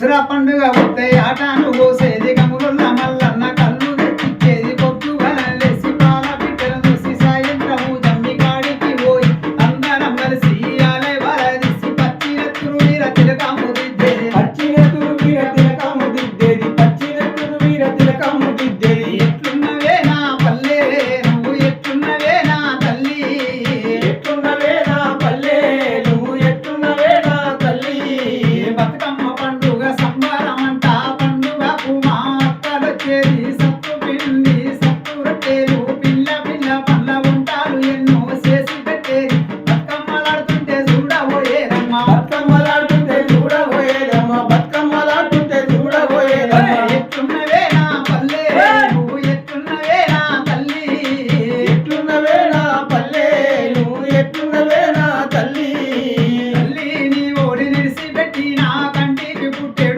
దసరా పండుగ వస్తే ఆటాను పోసేది గముల మల్లన్న కళ్ళు తెచ్చిచ్చేది పొద్దుగల లేసి పాల పిట్టలు చూసి సాయంత్రము జమ్మి కాడికి పోయి అందరం కలిసి ఆలయ వలదిసి పచ్చినెత్తురు వీర తిలకము దిద్దేది పచ్చినెత్తురు వీర తిలకము దిద్దేది పచ్చినెత్తురు వీర తిలకము దిద్దేది ఎట్లున్నవే నా పల్లె నువ్వు ఎట్లున్నవే నా తల్లి ఎట్లున్నవే నా పల్లె నువ్వు ఎట్లున్నవే నా తల్లి బతుకమ్మ పండుగ సంబరమంట పండుగకు మా అక్కలొచ్చేది సత్తు పిండి సత్తు రొట్టెలు పిల్ల పిల్ల పండ్ల ఉంటాలు ఎన్నో చేసి పెట్టేది బతుకమ్మలాడుతుంటే చూడబోయేదమ్మ బతుకమ్మలాడుతుంటే చూడబోయేదమ్మ బతుకమ్మలాడుతుంటే చూడబోయేదమ్మ ఎట్లున్నవే నా పల్లె నువ్వు ఎట్లున్నవే నా తల్లి ఎట్లున్నవే నా పల్లె నువ్వు ఎట్లున్నవే నా తల్లి తల్లి నీ ఓడి నిడిసి పెట్టి నా కంటికి పుట్టే